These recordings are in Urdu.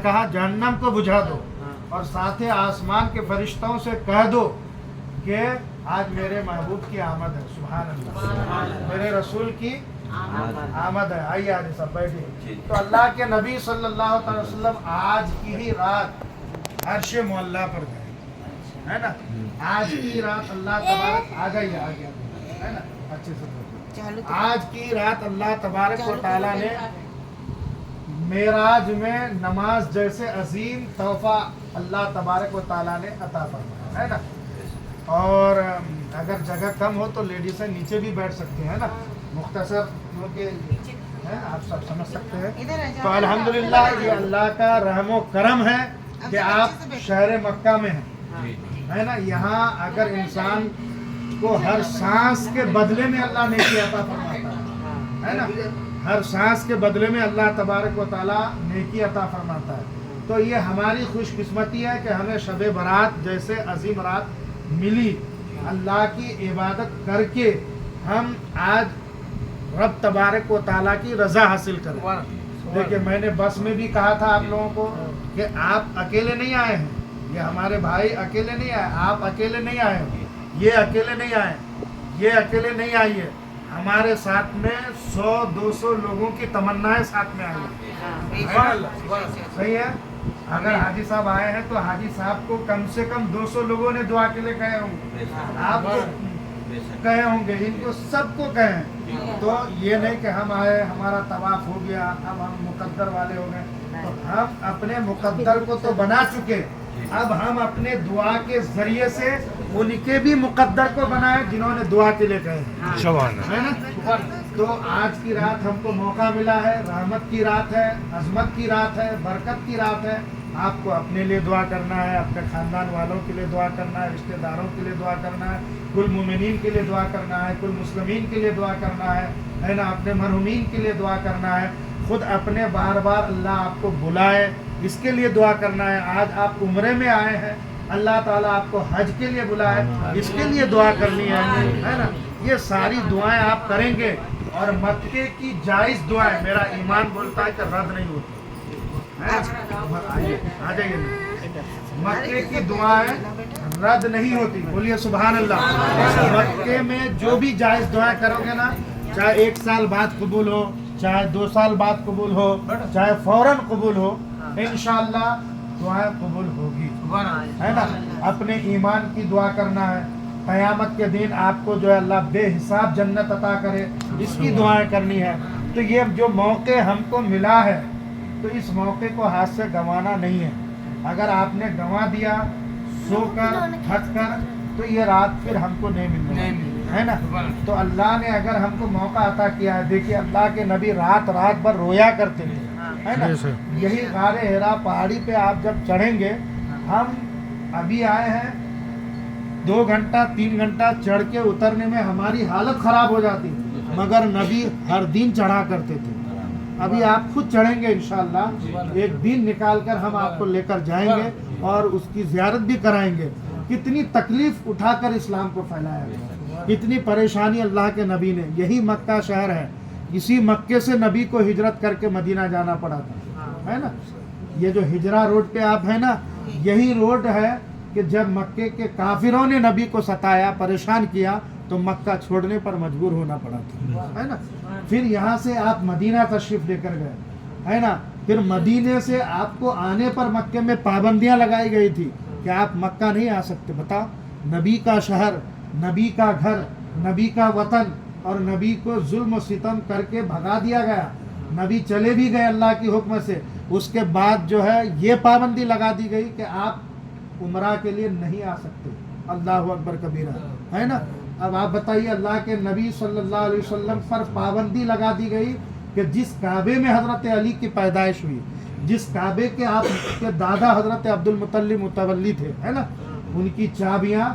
کہا جہنم کو بجھا دو اور ساتھ آسمان کے فرشتوں سے کہہ دو کہ آج میرے محبوب کی آمد ہے. سبحان اللہ, میرے رسول کی آمد ہے. آئیے آج سب بیٹھیے. تو اللہ کے نبی صلی اللہ علیہ وسلم آج کی ہی رات عرش معلیٰ پر گئے, ہے نا. آج کی رات اللہ تبارک, آ جائیے ہے نا, اچھے سے. آج کی رات اللہ تبارک و تعالیٰ نے معراج میں نماز جیسے عظیم تحفہ اللہ تبارک و تعالیٰ نے عطا فرمایا, ہے نا. اور اگر جگہ کم ہو تو لیڈیزیں نیچے بھی بیٹھ سکتی ہیں, نا. مختصر آپ سب سمجھ سکتے ہیں. تو الحمدللہ یہ اللہ کا رحم و کرم ہے کہ آپ شہر مکہ میں ہیں, ہے نا. یہاں اگر انسان کو ہر سانس کے بدلے میں اللہ نیکی عطا فرماتا ہے نا, ہر سانس کے بدلے میں اللہ تبارک و تعالیٰ نیکی عطا فرماتا ہے. تو یہ ہماری خوش قسمتی ہے کہ ہمیں شب برات جیسے عظیم رات ملی. اللہ کی عبادت کر کے ہم آج رب تبارک و تعالیٰ کی رضا حاصل کریں. دیکھیے میں نے بس میں بھی کہا تھا آپ لوگوں کو کہ آپ اکیلے نہیں آئے ہیں, یہ ہمارے بھائی اکیلے نہیں آئے, آپ اکیلے نہیں آئے ہیں, یہ اکیلے نہیں آئے, یہ اکیلے نہیں آئیے. ہمارے ساتھ میں 100-200 لوگوں کی تمنائیں ساتھ میں آئی ہیں. صحیح ہے. اگر حاجی صاحب آئے ہیں تو حاجی صاحب کو کم سے کم 200 لوگوں نے دعا کے لیے کہے ہوں گے, آپ کو کہے ہوں گے, ان کو سب کو کہیں. تو یہ نہیں کہ ہم آئے, ہمارا طواف ہو گیا, اب ہم مقدر والے ہو گئے. تو ہم اپنے مقدر کو تو بنا چکے, اب ہم اپنے دعا کے ذریعے سے ان کے بھی مقدر کو بنائے جنہوں نے دعا کے لیے کہے, ہے نا. تو آج کی رات ہم کو موقع ملا ہے, رحمت کی رات ہے, عظمت کی رات ہے, برکت کی رات ہے. آپ کو اپنے لیے دعا کرنا ہے, اپنے خاندان والوں کے لیے دعا کرنا ہے, رشتہ داروں کے لیے دعا کرنا ہے, کل مومنین کے لیے دعا کرنا ہے, کل مسلمین کے لیے دعا کرنا ہے نا, اپنے مرحومین کے لیے دعا کرنا ہے. خود اپنے بار بار اللہ آپ کو بلائے اس کے لیے دعا کرنا ہے. آج آپ عمرے میں آئے ہیں, اللہ تعالیٰ آپ کو حج کے لیے بلائے, اس کے لیے دعا کرنی ہے نا. یہ ساری دعائیں آپ کریں گے. اور مکے کی جائز دعائیں میرا ایمان بولتا ہے کہ رد نہیں ہوتی. آ جائیے, مکے کی دعائیں رد نہیں ہوتی. بولیے سبحان اللہ. مکے میں جو بھی جائز دعائیں کرو گے نا, چاہے 1 سال بعد قبول ہو, چاہے 2 سال بعد قبول ہو, چاہے فوراً قبول ہو, انشاءاللہ دعائیں قبول ہوگی, ہے نا. اپنے ایمان کی دعا کرنا ہے. قیامت کے دن آپ کو جو ہے اللہ بے حساب جنت عطا کرے, اس کی دعائیں کرنی ہے. تو یہ جو موقع ہم کو ملا ہے تو اس موقع کو ہاتھ سے گنوانا نہیں ہے. اگر آپ نے گنوا دیا سو کر تھک کر تو یہ رات پھر ہم کو نہیں ملنی ہے نا. تو اللہ نے اگر ہم کو موقع عطا کیا ہے, دیکھیے اللہ کے نبی رات بھر رویا کرتے تھے, ہے نا. یہی غار حرا پہاڑی پہ آپ جب چڑھیں گے, ہم ابھی آئے ہیں 2 گھنٹہ 3 گھنٹہ چڑھ کے اترنے میں ہماری حالت خراب ہو جاتی, مگر نبی ہر دن چڑھا کرتے تھے. ابھی آپ خود چڑھیں گے انشاءاللہ, ایک دن نکال کر ہم آپ کو لے کر جائیں گے اور اس کی زیارت بھی کرائیں گے. کتنی تکلیف اٹھا کر اسلام کو پھیلایا گیا, کتنی پریشانی اللہ کے نبی نے. یہی مکہ شہر ہے, اسی مکے سے نبی کو ہجرت کر کے مدینہ جانا پڑا تھا, ہے نا. یہ جو ہجرہ روڈ پہ آپ ہیں نا, یہی روڈ ہے کہ جب مکے کے کافروں نے نبی کو ستایا, پریشان کیا, تو مکہ چھوڑنے پر مجبور ہونا پڑا تھا, ہے نا. پھر یہاں سے آپ مدینہ تشریف لے کر گئے, ہے نا. پھر مدینے سے آپ کو آنے پر مکے میں پابندیاں لگائی گئی تھی کہ آپ مکہ نہیں آ سکتے. بتا, نبی کا شہر, نبی کا گھر, نبی کا وطن, اور نبی کو ظلم و ستم کر کے بھگا دیا گیا. نبی چلے بھی گئے اللہ کی حکم سے, اس کے بعد جو ہے یہ پابندی لگا دی گئی کہ آپ عمرہ کے لیے نہیں آ سکتے. اللہ اکبر کبیرہ, ہے نا. اب آپ بتائیے, اللہ کے نبی صلی اللہ علیہ وسلم پر پابندی لگا دی گئی کہ جس کعبے میں حضرت علی کی پیدائش ہوئی, جس کعبے کے آپ کے دادا حضرت عبد المطلب متولی تھے, ہے نا, ان کی چابیاں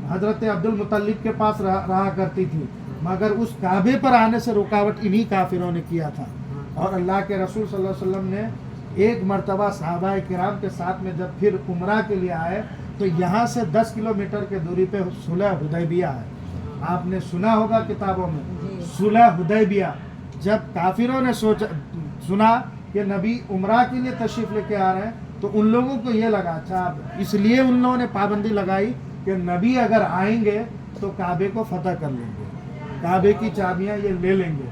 حضرت عبد المطلب کے پاس رہا کرتی تھی, مگر اس کعبے پر آنے سے رکاوٹ انہی کافروں نے کیا تھا. اور اللہ کے رسول صلی اللہ علیہ وسلم نے ایک مرتبہ صحابہ کرام کے ساتھ میں جب پھر عمرہ کے لیے آئے تو یہاں سے 10 کلومیٹر کے دوری پہ صلح حدیبیہ ہے. آپ نے سنا ہوگا کتابوں میں, صلح حدیبیہ. جب کافروں نے سنا کہ نبی عمرہ کے لیے تشریف لے کے آ رہے ہیں، تو ان لوگوں کو یہ لگا اچھا اس لیے ان لوگوں نے پابندی لگائی کہ نبی اگر آئیں گے تو کعبے کو فتح کر لیں گے، کعبے کی چابیاں یہ لے لیں گے،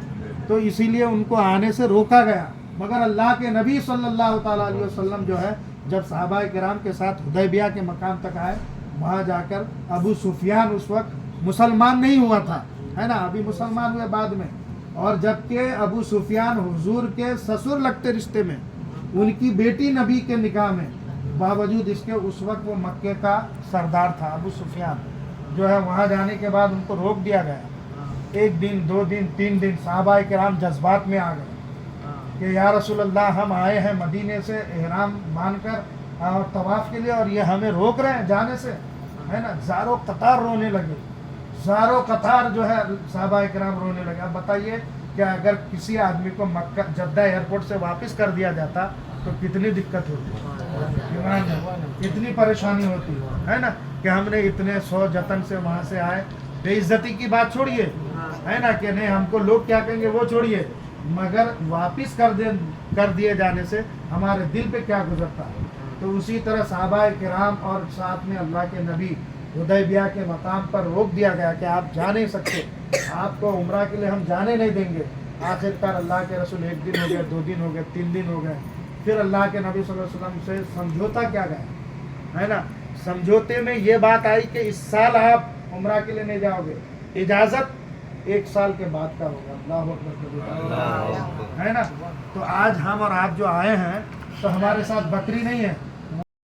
تو اسی لیے ان کو آنے سے روکا گیا۔ مگر اللہ کے نبی صلی اللہ تعالیٰ علیہ وسلم جو ہے جب صحابہ کرام کے ساتھ حدیبیہ کے مقام تک آئے، وہاں جا کر ابو سفیان اس وقت مسلمان نہیں ہوا تھا، ہے نا، ابھی مسلمان ہوئے بعد میں، اور جبکہ ابو سفیان حضور کے سسر لگتے رشتے میں، ان کی بیٹی نبی کے نکاح میں، باوجود اس کے اس وقت وہ مکے کا سردار تھا ابو سفیان، جو ہے وہاں جانے کے بعد ان کو روک دیا گیا۔ ایک دن، 2 دن، 3 دن صحابہ کرام جذبات میں آ گئے کہ یا رسول اللہ ہم آئے ہیں مدینے سے احرام باندھ کر اور طواف کے لیے، اور یہ ہمیں روک رہے ہیں جانے سے، ہے نا۔ زارو قطار رونے لگے، زارو قطار جو ہے صحابہ کرام رونے لگے۔ اب بتائیے کہ اگر کسی آدمی کو مکہ جدہ ایئرپورٹ سے واپس کر دیا جاتا تو کتنی دقت ہوتی، کتنی پریشانی ہوتی، ہے نا، کہ ہم نے اتنے 100 جتن سے وہاں سے آئے، بے عزتی کی بات چھوڑیے، ہے نا، کہ نہیں ہم کو لوگ کیا کہیں گے وہ چھوڑیے، مگر واپس کر دیے جانے سے ہمارے دل پہ کیا گزرتا ہے۔ تو اسی طرح صحابہ کرام اور ساتھ میں اللہ کے نبی حدیبیہ کے مقام پر روک دیا گیا کہ آپ جا نہیں سکتے، آپ کو عمرہ کے لیے ہم جانے نہیں دیں گے۔ آخر کار اللہ کے رسول 1 دن ہو گئے، 2 دن ہو گئے، 3 دن ہو گئے، پھر اللہ کے نبی صلی اللہ علیہ وسلم سے سمجھوتا کیا گیا، ہے نا۔ سمجھوتے میں یہ بات آئی کہ اس سال آپ عمرہ کے لیے نہیں جاؤ گے، اجازت 1 سال کے بعد کا ہوگا۔ اللہ اکبر، ہے نا۔ تو آج ہم اور آپ جو آئے ہیں تو ہمارے ساتھ بکری نہیں ہے،